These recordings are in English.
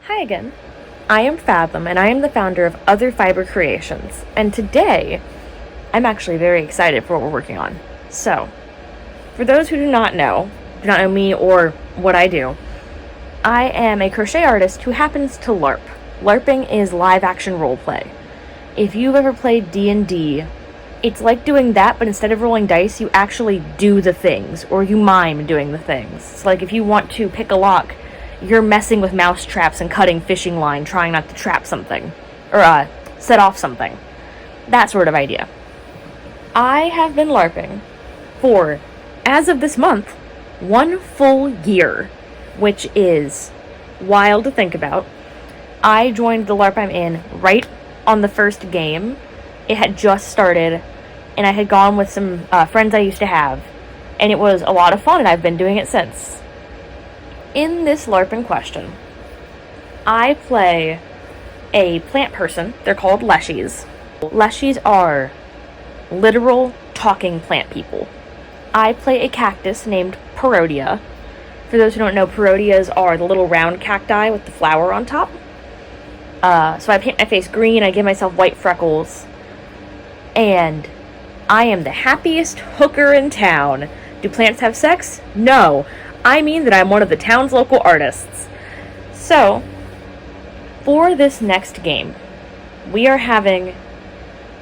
Hi again. I am Fathom, and I am the founder of Other Fiber Creations, and today I'm actually very excited for what we're working on. So, for those who do not know me or what I do, I am a crochet artist who happens to LARP. LARPing is live action roleplay. If you've ever played D&D, it's like doing that, but instead of rolling dice, you actually do the things, or you mime doing the things. So like if you want to pick a lock, you're messing with mouse traps and cutting fishing line, trying not to trap something, or set off something. That sort of idea. I have been LARPing for, as of this month, 1 full year, which is wild to think about. I joined the LARP I'm in right on the first game. It had just started, and I had gone with some friends I used to have, and it was a lot of fun, and I've been doing it since. In this LARP in question, I play a plant person. They're called leshies. Leshies are literal talking plant people. I play a cactus named Parodia. For those who don't know, Parodias are the little round cacti with the flower on top. So I paint my face green, I give myself white freckles, and I am the happiest hooker in town. Do plants have sex? No. I mean that I'm one of the town's local artists. So, for this next game, we are having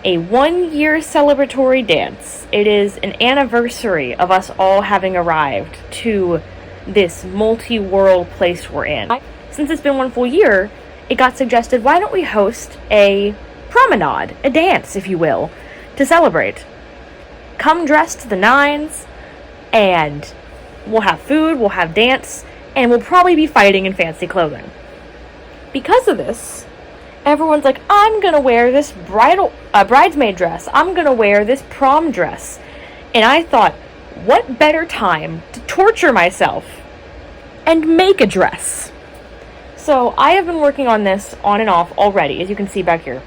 a 1-year celebratory dance. It is an anniversary of us all having arrived to this multi-world place we're in. Since it's been 1 full year, it got suggested, why don't we host a promenade, a dance, if you will, to celebrate. Come dressed to the nines, and we'll have food, we'll have dance, and we'll probably be fighting in fancy clothing. Because of this, everyone's like, I'm gonna wear this bridesmaid dress. I'm gonna wear this prom dress. And I thought, what better time to torture myself and make a dress? So I have been working on this on and off already, as you can see back here,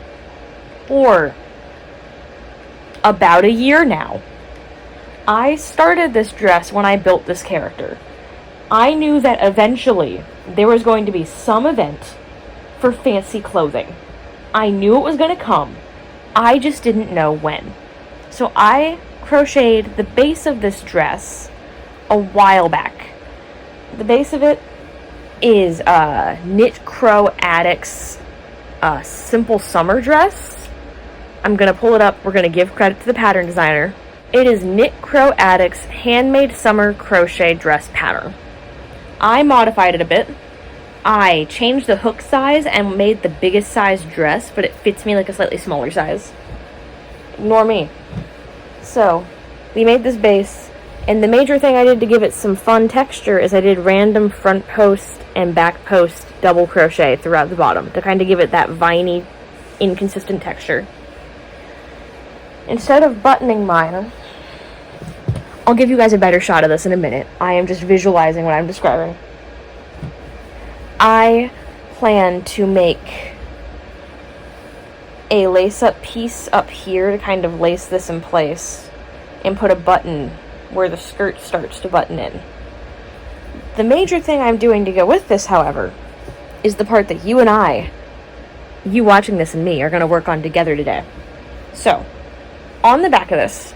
for about a year now. I started this dress when I built this character. I knew that eventually there was going to be some event for fancy clothing. I knew it was going to come. I just didn't know when. So I crocheted the base of this dress a while back. The base of it is Knit Crow Addict's simple summer dress. I'm going to pull it up. We're going to give credit to the pattern designer. It is Knit Crow Addict's handmade summer crochet dress pattern. I modified it a bit. I changed the hook size and made the biggest size dress, but it fits me like a slightly smaller size. Ignore me. So, we made this base, and the major thing I did to give it some fun texture is I did random front post and back post double crochet throughout the bottom to kind of give it that viney, inconsistent texture. Instead of buttoning mine, I'll give you guys a better shot of this in a minute. I am just visualizing what I'm describing. I plan to make a lace-up piece up here to kind of lace this in place and put a button where the skirt starts to button in. The major thing I'm doing to go with this, however, is the part that you and I, you watching this and me, are going to work on together today. So, on the back of this,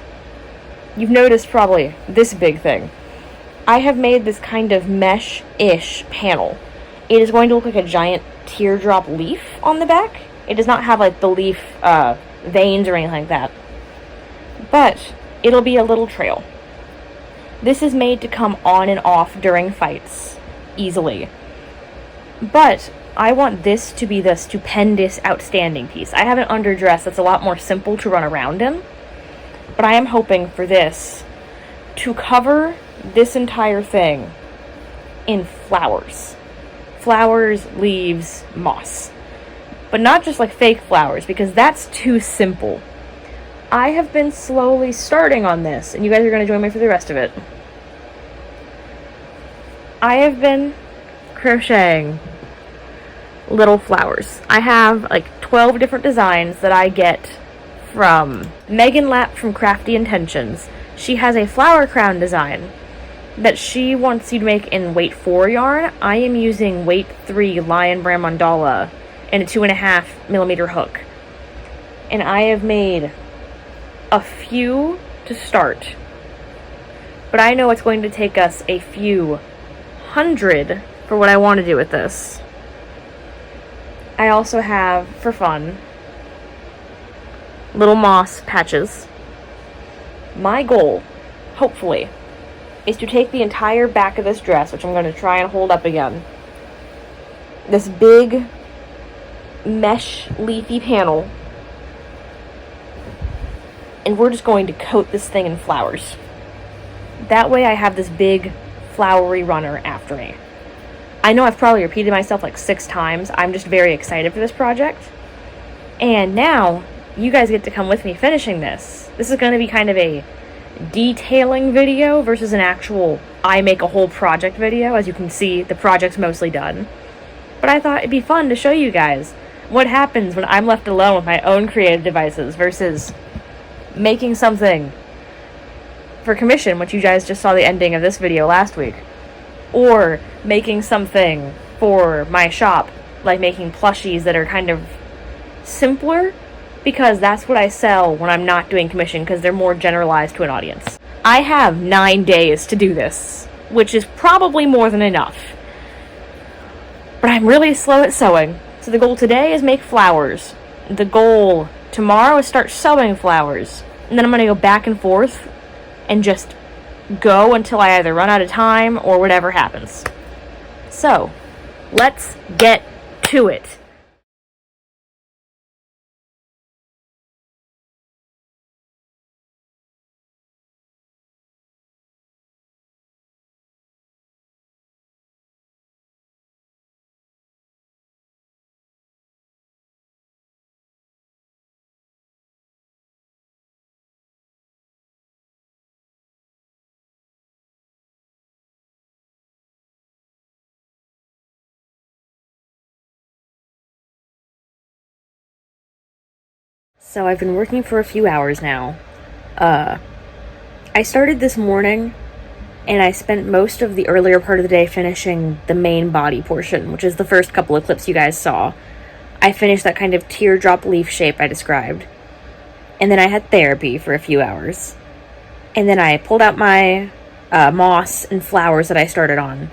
you've noticed probably this big thing. I have made this kind of mesh-ish panel. It is going to look like a giant teardrop leaf on the back. It does not have like the leaf veins or anything like that. But it'll be a little trail. This is made to come on and off during fights easily. But I want this to be the stupendous, outstanding piece. I have an underdress that's a lot more simple to run around in, but I am hoping for this to cover this entire thing in flowers. Flowers, leaves, moss. But not just like fake flowers, because that's too simple. I have been slowly starting on this, and you guys are going to join me for the rest of it. I have been crocheting little flowers. I have like 12 different designs that I get from Megan Lapp from Crafty Intentions. She has a flower crown design that she wants you to make in weight 4 yarn, I am using weight 3 Lion Brand Mandala and a 2.5mm hook. And I have made a few to start. But I know it's going to take us a few hundred for what I want to do with this. I also have, for fun, little moss patches. My goal, hopefully, is to take the entire back of this dress, which I'm going to try and hold up again, this big mesh leafy panel, and we're just going to coat this thing in flowers. That way I have this big flowery runner after me. I know I've probably repeated myself like 6 times. I'm just very excited for this project. And now, you guys get to come with me finishing this. This is going to be kind of a detailing video versus an actual I make a whole project video. As you can see, the project's mostly done. But I thought it'd be fun to show you guys what happens when I'm left alone with my own creative devices versus making something for commission, which you guys just saw the ending of this video last week. Or making something for my shop, like making plushies that are kind of simpler, because that's what I sell when I'm not doing commission, because they're more generalized to an audience. I have 9 days to do this, which is probably more than enough. But I'm really slow at sewing, so the goal today is make flowers. The goal tomorrow is start sewing flowers, and then I'm going to go back and forth and just go until I either run out of time or whatever happens. So, let's get to it. So I've been working for a few hours now. I started this morning, and I spent most of the earlier part of the day finishing the main body portion, which is the first couple of clips you guys saw. I finished that kind of teardrop leaf shape I described. And then I had therapy for a few hours. And then I pulled out my moss and flowers that I started on.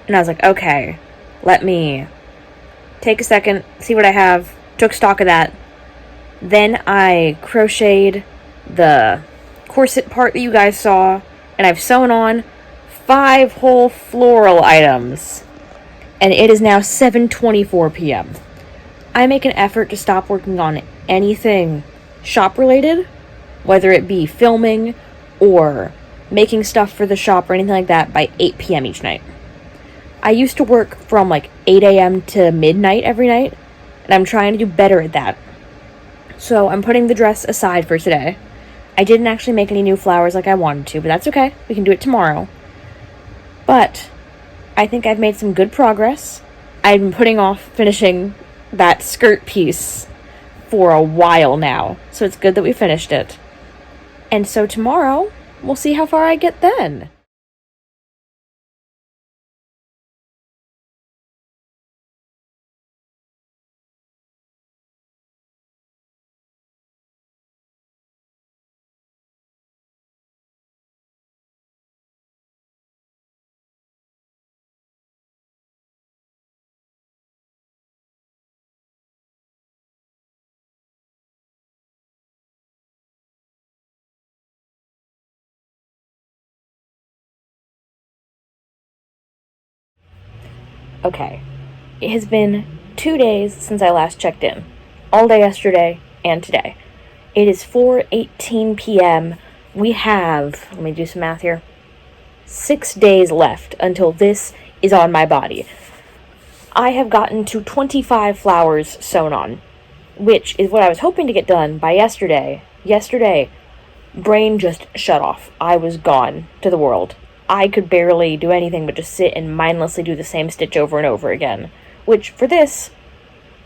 And I was like, okay, let me take a second, see what I have. Took stock of that. Then I crocheted the corset part that you guys saw, and I've sewn on 5 whole floral items. And it is now 7:24 p.m. I make an effort to stop working on anything shop-related, whether it be filming or making stuff for the shop or anything like that, by 8 p.m. each night. I used to work from like 8 a.m. to midnight every night, and I'm trying to do better at that. So I'm putting the dress aside for today. I didn't actually make any new flowers like I wanted to, but that's okay. We can do it tomorrow. But I think I've made some good progress. I've been putting off finishing that skirt piece for a while now, so it's good that we finished it. And so tomorrow, we'll see how far I get then. Okay, it has been 2 days since I last checked in. All day yesterday and today. It is 4:18 p.m. We have, let me do some math here, 6 days left until this is on my body. I have gotten to 25 flowers sewn on, which is what I was hoping to get done by yesterday. Yesterday, brain just shut off. I was gone to the world. I could barely do anything but just sit and mindlessly do the same stitch over and over again. Which, for this,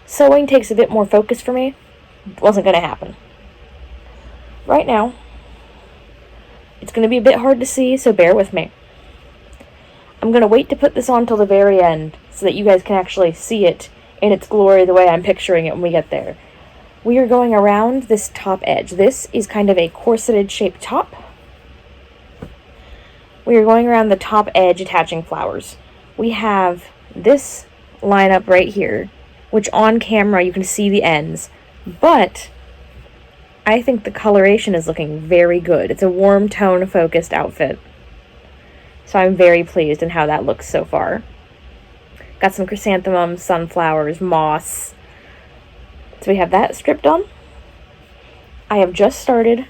sewing takes a bit more focus for me. Wasn't going to happen. Right now, it's going to be a bit hard to see, so bear with me. I'm going to wait to put this on till the very end so that you guys can actually see it in its glory the way I'm picturing it when we get there. We are going around this top edge. This is kind of a corseted shaped top. We are going around the top edge attaching flowers. We have this lineup right here, which on camera you can see the ends, but I think the coloration is looking very good. It's a warm tone focused outfit. So I'm very pleased in how that looks so far. Got some chrysanthemums, sunflowers, moss. So we have that stripped on. I have just started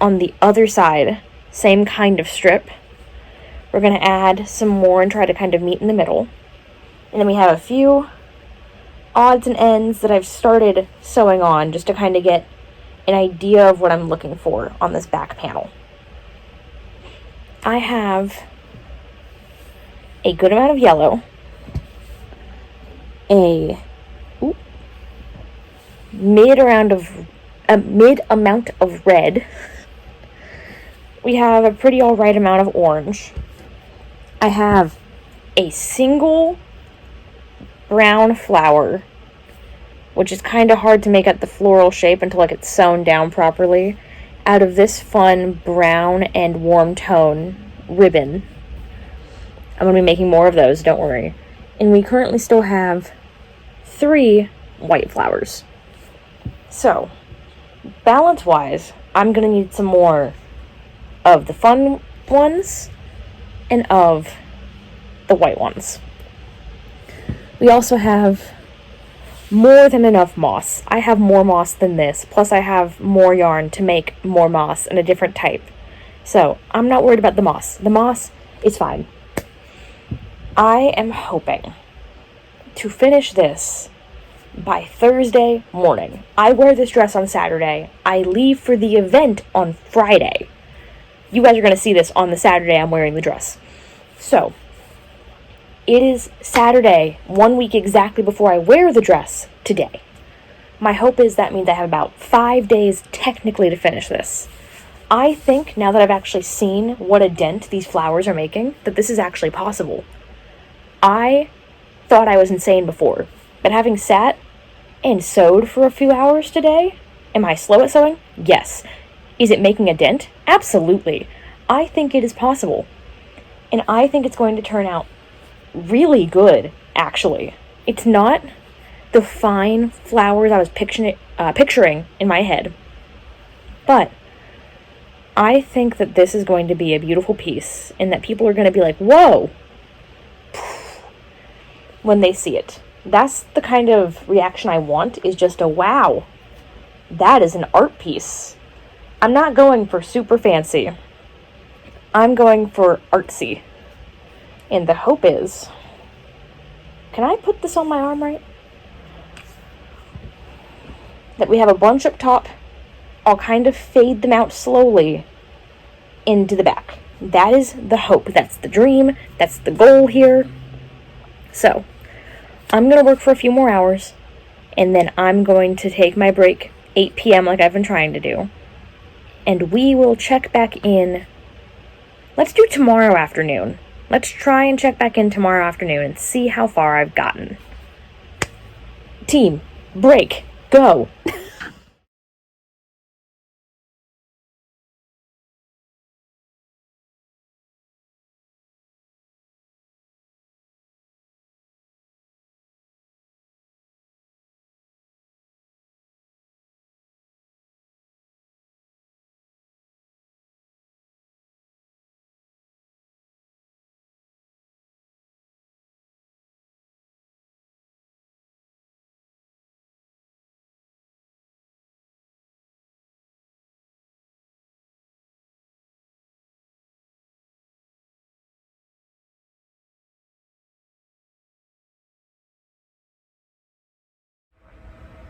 on the other side, same kind of strip. We're going to add some more and try to kind of meet in the middle. And then we have a few odds and ends that I've started sewing on just to kind of get an idea of what I'm looking for on this back panel. I have a good amount of yellow, a mid amount of red. We have a pretty alright amount of orange. I have a single brown flower, which is kind of hard to make at the floral shape until like it's sewn down properly, out of this fun brown and warm tone ribbon. I'm going to be making more of those, don't worry. And we currently still have 3 white flowers. So, balance-wise, I'm going to need some more of the fun ones and of the white ones. We also have more than enough moss. I have more moss than this, plus I have more yarn to make more moss and a different type. So, I'm not worried about the moss. The moss is fine. I am hoping to finish this by Thursday morning. I wear this dress on Saturday. I leave for the event on Friday. You guys are going to see this on the Saturday I'm wearing the dress. So, it is Saturday, 1 week exactly before I wear the dress today. My hope is that means I have about 5 days technically to finish this. I think, now that I've actually seen what a dent these flowers are making, that this is actually possible. I thought I was insane before, but having sat and sewed for a few hours today, am I slow at sewing? Yes. Is it making a dent? Absolutely. I think it is possible. And I think it's going to turn out really good, actually. It's not the fine flowers I was picturing in my head, but I think that this is going to be a beautiful piece and that people are going to be like, whoa, when they see it. That's the kind of reaction I want, is just a wow, that is an art piece. I'm not going for super fancy. I'm going for artsy. And the hope is, can I put this on my arm right? That we have a bunch up top. I'll kind of fade them out slowly into the back. That is the hope. That's the dream. That's the goal here. So, I'm going to work for a few more hours, and then I'm going to take my break 8 p.m. like I've been trying to do. And we will check back in. Let's do tomorrow afternoon. Let's try and check back in tomorrow afternoon and see how far I've gotten. Team, break, go.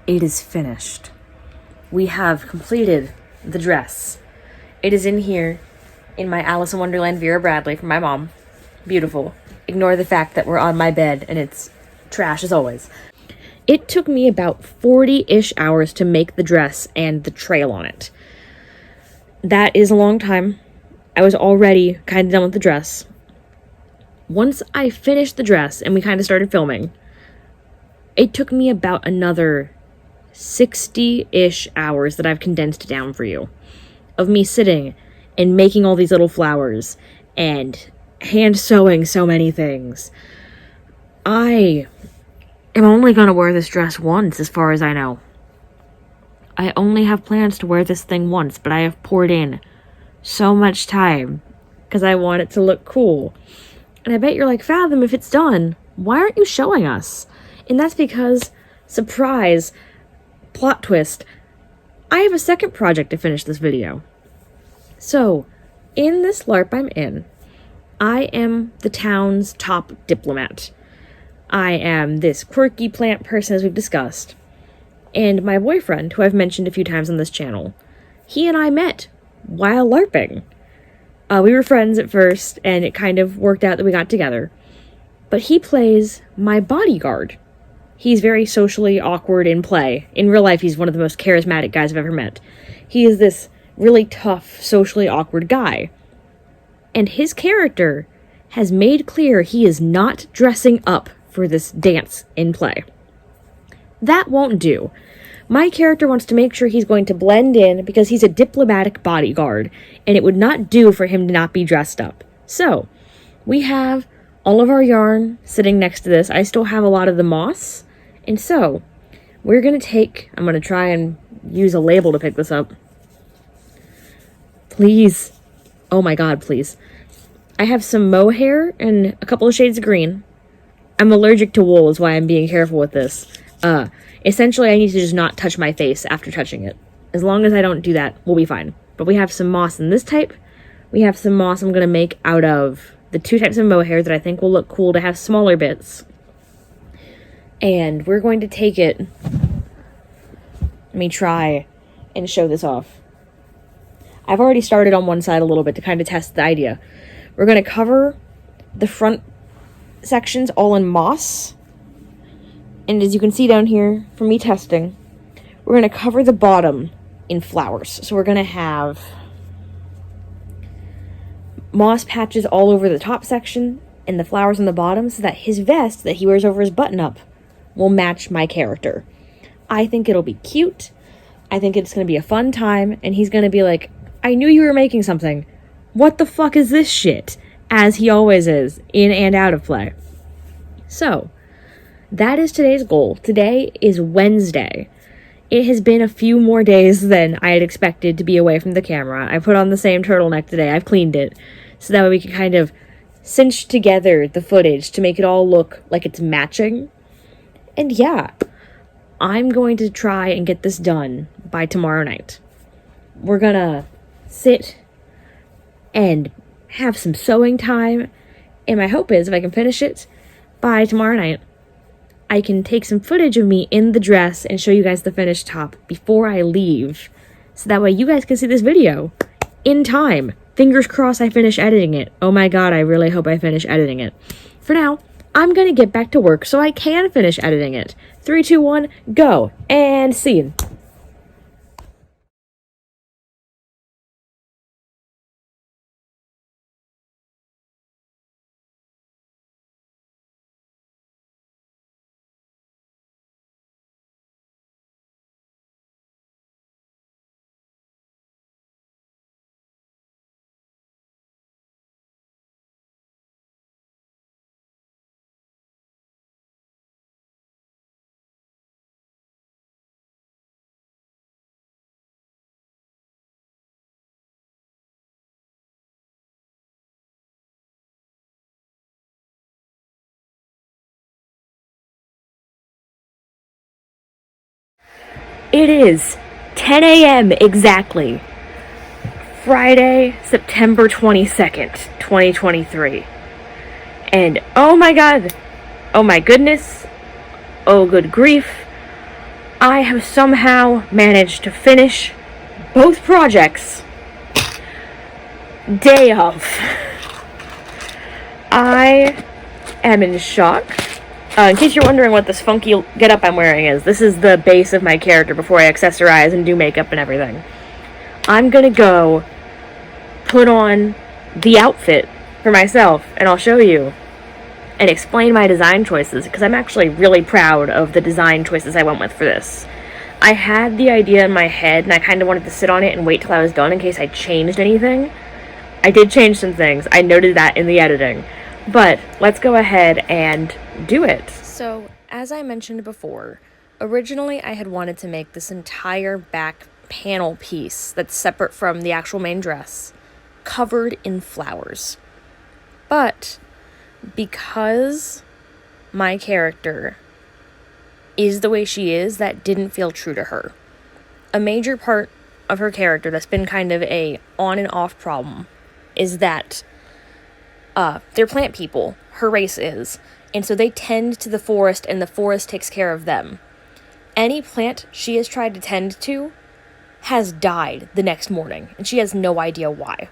It is finished. We have completed the dress. It is in here in my Alice in Wonderland Vera Bradley from my mom. Beautiful. Ignore the fact that we're on my bed and it's trash as always. It took me about 40-ish hours to make the dress and the trail on it. That is a long time. I was already kind of done with the dress. once I finished the dress and we kind of started filming, it took me about another 60-ish hours that I've condensed down for you of me sitting and making all these little flowers and hand sewing so many things. I am only going to wear this dress once, as far as I know. I only have plans to wear this thing once, but I have poured in so much time because I want it to look cool. And I bet you're like, Fathom, if it's done, why aren't you showing us? And that's because, surprise, plot twist, I have a second project to finish this video. So, in this LARP I'm in, I am the town's top diplomat. I am this quirky plant person, as we've discussed. And my boyfriend, who I've mentioned a few times on this channel, he and I met while LARPing. We were friends at first, and it kind of worked out that we got together. But he plays my bodyguard. He's very socially awkward in play. In real life, he's one of the most charismatic guys I've ever met. He is this really tough, socially awkward guy. And his character has made clear he is not dressing up for this dance in play. That won't do. My character wants to make sure he's going to blend in because he's a diplomatic bodyguard, and it would not do for him to not be dressed up. So, we have all of our yarn sitting next to this. I still have a lot of the moss, and so we're going to take, I'm going to try and use a label to pick this up. Please. Oh my god, please. I have some mohair and a couple of shades of green. I'm allergic to wool is why I'm being careful with this. Essentially, I need to just not touch my face after touching it. As long as I don't do that, we'll be fine. But we have some moss in this type. We have some moss I'm going to make out of the two types of mohair that I think will look cool to have smaller bits. And we're going to take it. Let me try and show this off. I've already started on one side a little bit to kind of test the idea. We're going to cover the front sections all in moss. And as you can see down here from me testing, we're going to cover the bottom in flowers. So we're going to have moss patches all over the top section and the flowers on the bottom so that his vest that he wears over his button-up will match my character. I think it'll be cute. I think it's going to be a fun time. And he's going to be like, I knew you were making something. What the fuck is this shit? As he always is, in and out of play. So, that is today's goal. Today is Wednesday. It has been a few more days than I had expected to be away from the camera. I put on the same turtleneck today. I've cleaned it. So that way we can kind of cinch together the footage to make it all look like it's matching. And yeah, I'm going to try and get this done by tomorrow night. We're gonna sit and have some sewing time. And my hope is if I can finish it by tomorrow night, I can take some footage of me in the dress and show you guys the finished top before I leave. So that way you guys can see this video in time. Fingers crossed I finish editing it. Oh my god, I really hope I finish editing it. For now, I'm gonna get back to work so I can finish editing it. 3, 2, 1, go. And scene. It is 10 a.m. exactly. Friday, September 22nd, 2023. And oh my god, oh my goodness, oh good grief, I have somehow managed to finish both projects day of. I am in shock. In case you're wondering what this funky getup I'm wearing is, this is the base of my character before I accessorize and do makeup and everything. I'm gonna go put on the outfit for myself, and I'll show you and explain my design choices, because I'm actually really proud of the design choices I went with for this. I had the idea in my head, and I kind of wanted to sit on it and wait till I was done in case I changed anything. I did change some things. I noted that in the editing. But let's go ahead and do it. So, as I mentioned before, originally I had wanted to make this entire back panel piece that's separate from the actual main dress covered in flowers. But because my character is the way she is, that didn't feel true to her. A major part of her character that's been kind of a on and off problem is that they're plant people, her race is, and so they tend to the forest and the forest takes care of them. Any plant she has tried to tend to has died the next morning, and she has no idea why.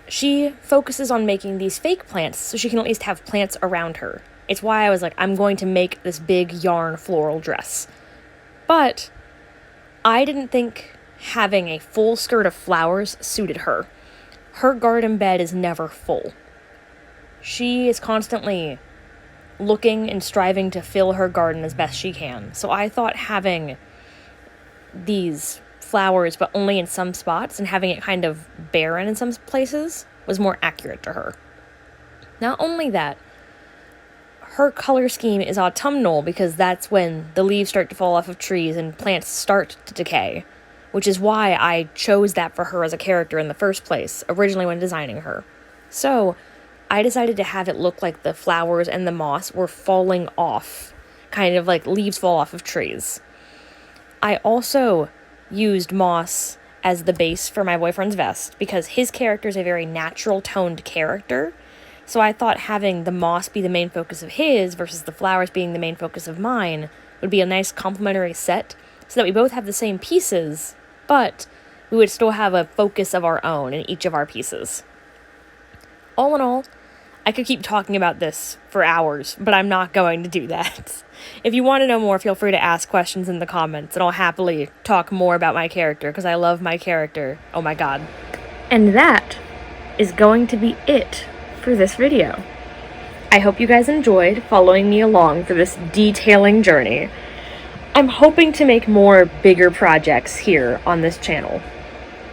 She focuses on making these fake plants so she can at least have plants around her. It's why I was like, I'm going to make this big yarn floral dress. But I didn't think having a full skirt of flowers suited her. Her garden bed is never full. She is constantly looking and striving to fill her garden as best she can. So I thought having these flowers, but only in some spots, and having it kind of barren in some places was more accurate to her. Not only that, her color scheme is autumnal because that's when the leaves start to fall off of trees and plants start to decay, which is why I chose that for her as a character in the first place, originally when designing her. So I decided to have it look like the flowers and the moss were falling off, kind of like leaves fall off of trees. I also used moss as the base for my boyfriend's vest because his character is a very natural toned character. So I thought having the moss be the main focus of his versus the flowers being the main focus of mine would be a nice complementary set so that we both have the same pieces, but we would still have a focus of our own in each of our pieces. All in all, I could keep talking about this for hours, but I'm not going to do that. If you want to know more, feel free to ask questions in the comments, and I'll happily talk more about my character, because I love my character. Oh my god. And that is going to be it for this video. I hope you guys enjoyed following me along for this detailing journey. I'm hoping to make more bigger projects here on this channel.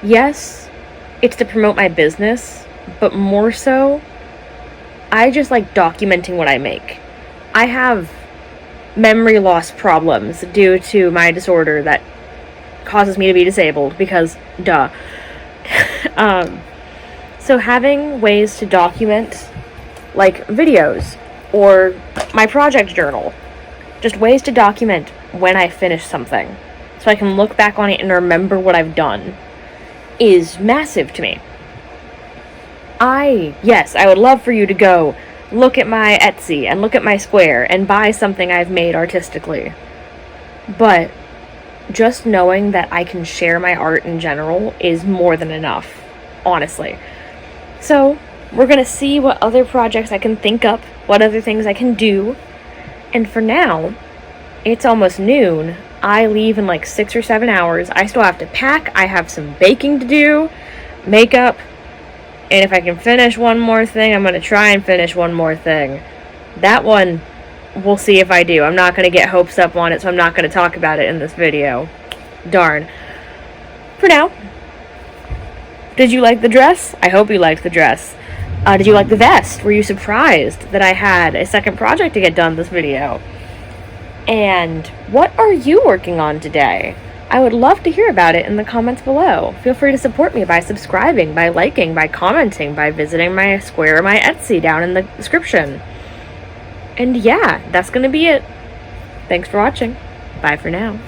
Yes, it's to promote my business, but more so, I just like documenting what I make. I have memory loss problems due to my disorder that causes me to be disabled because, duh. So having ways to document, like videos, or my project journal, just ways to document when I finish something, so I can look back on it and remember what I've done, is massive to me. Yes, I would love for you to go look at my Etsy and look at my Square and buy something I've made artistically. But just knowing that I can share my art in general is more than enough, honestly. So, we're gonna see what other projects I can think up, what other things I can do. And for now, it's almost noon. I leave in like 6 or 7 hours. I still have to pack. I have some baking to do, makeup. And if I can finish one more thing, I'm going to try and finish one more thing. That one, we'll see if I do. I'm not going to get hopes up on it, so I'm not going to talk about it in this video. Darn. For now, did you like the dress? I hope you liked the dress. Did you like the vest? Were you surprised that I had a second project to get done this video? And what are you working on today? I would love to hear about it in the comments below. Feel free to support me by subscribing, by liking, by commenting, by visiting my Square or my Etsy down in the description. And yeah, that's gonna be it. Thanks for watching. Bye for now.